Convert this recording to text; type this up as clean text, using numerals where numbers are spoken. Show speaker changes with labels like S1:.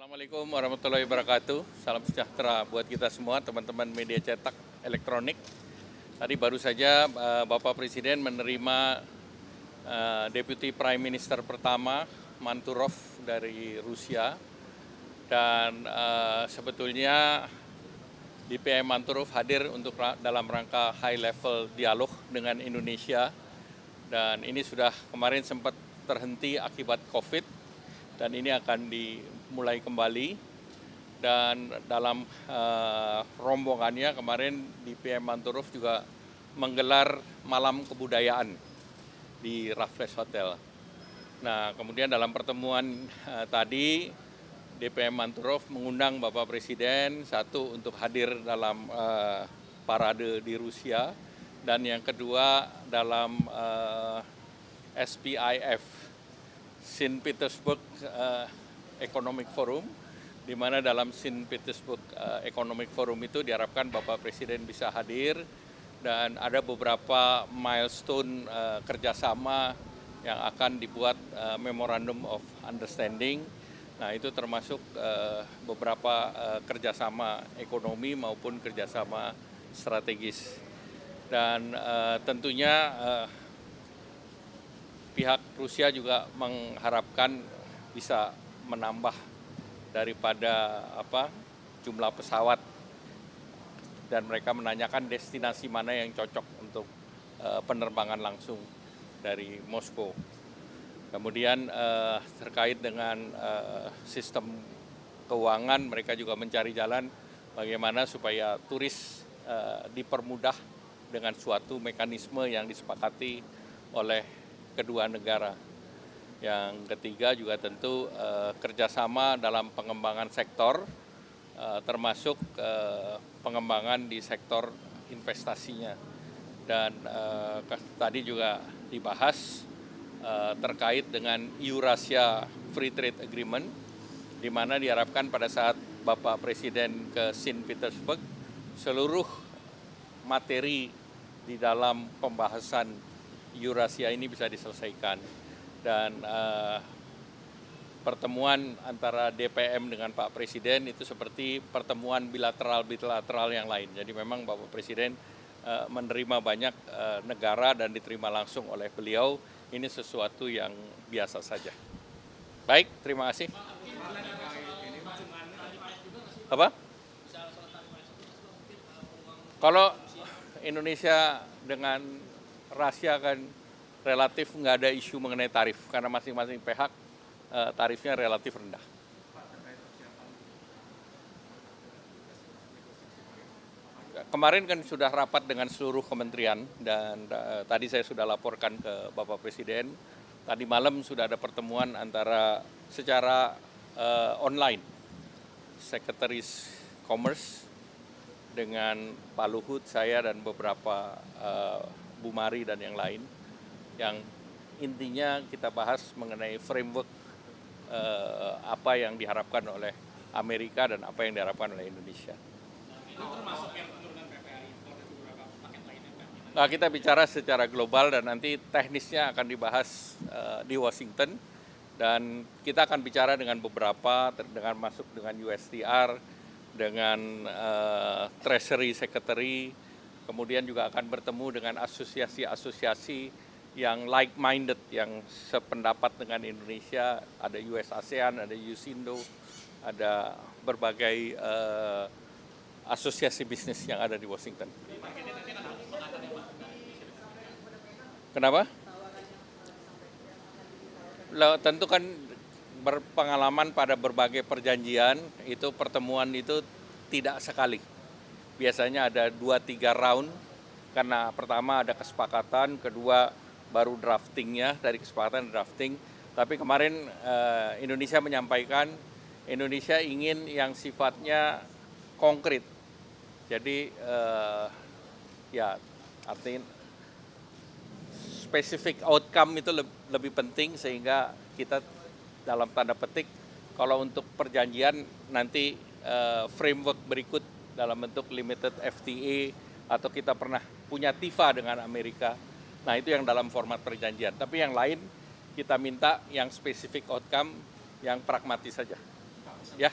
S1: Assalamualaikum warahmatullahi wabarakatuh. Salam sejahtera buat kita semua, teman-teman media cetak elektronik. Tadi baru saja Bapak Presiden menerima Deputy Prime Minister pertama, Manturov dari Rusia. Dan sebetulnya DPM Manturov hadir untuk dalam rangka high level dialog dengan Indonesia. Dan ini sudah kemarin sempat terhenti akibat COVID, dan ini akan dimulai kembali. Dan dalam rombongannya kemarin DPM Manturov juga menggelar malam kebudayaan di Raffles Hotel. Nah, kemudian dalam pertemuan tadi DPM Manturov mengundang Bapak Presiden, satu untuk hadir dalam parade di Rusia, dan yang kedua dalam SPIF, St. Petersburg Economic Forum, di mana dalam St. Petersburg Economic Forum itu diharapkan Bapak Presiden bisa hadir, dan ada beberapa milestone kerjasama yang akan dibuat Memorandum of Understanding. Nah, itu termasuk beberapa kerjasama ekonomi maupun kerjasama strategis. Dan tentunya pihak Rusia juga mengharapkan bisa menambah daripada jumlah pesawat, dan mereka menanyakan destinasi mana yang cocok untuk penerbangan langsung dari Moskow. Kemudian terkait dengan sistem keuangan, mereka juga mencari jalan bagaimana supaya turis dipermudah dengan suatu mekanisme yang disepakati oleh kedua negara. Yang ketiga juga tentu kerjasama dalam pengembangan sektor, termasuk pengembangan di sektor investasinya. Dan tadi juga dibahas terkait dengan Eurasia Free Trade Agreement, di mana diharapkan pada saat Bapak Presiden ke St. Petersburg, seluruh materi di dalam pembahasan Eurasia ini bisa diselesaikan. Dan pertemuan antara DPM dengan Pak Presiden itu seperti pertemuan bilateral yang lain. Jadi memang Bapak Presiden menerima banyak negara dan diterima langsung oleh beliau. Ini sesuatu yang biasa saja. Baik, terima kasih. Apa? Kalau Indonesia dengan Rusia kan relatif nggak ada isu mengenai tarif, karena masing-masing pihak tarifnya relatif rendah. Kemarin kan sudah rapat dengan seluruh kementerian, dan tadi saya sudah laporkan ke Bapak Presiden. Tadi malam sudah ada pertemuan antara secara online, Sekretaris Commerce dengan Pak Luhut, saya dan beberapa Bu Mari dan yang lain. Yang intinya kita bahas mengenai framework apa yang diharapkan oleh Amerika dan apa yang diharapkan oleh Indonesia.
S2: Itu termasuk yang penurunan PPI dan beberapa paket lainnya, Pak?
S1: Nah, kita bicara secara global dan nanti teknisnya akan dibahas di Washington, dan kita akan bicara dengan beberapa, dengan masuk dengan USTR, dengan Treasury Secretary, kemudian juga akan bertemu dengan asosiasi-asosiasi yang like-minded, yang sependapat dengan Indonesia. Ada US ASEAN, ada USINDO, ada berbagai asosiasi bisnis yang ada di Washington. Kenapa? Tentu kan berpengalaman pada berbagai perjanjian, itu pertemuan itu tidak sekali. Biasanya ada 2-3 round, karena pertama ada kesepakatan, kedua baru draftingnya, dari kesepakatan drafting. Tapi kemarin Indonesia menyampaikan, Indonesia ingin yang sifatnya konkret. Jadi ya artinya specific outcome itu lebih penting, sehingga kita dalam tanda petik, kalau untuk perjanjian nanti framework berikut dalam bentuk limited FTA, atau kita pernah punya TIFA dengan Amerika. Nah, itu yang dalam format perjanjian. Tapi yang lain kita minta yang specific outcome, yang pragmatis saja.
S2: Pak,
S1: Ya.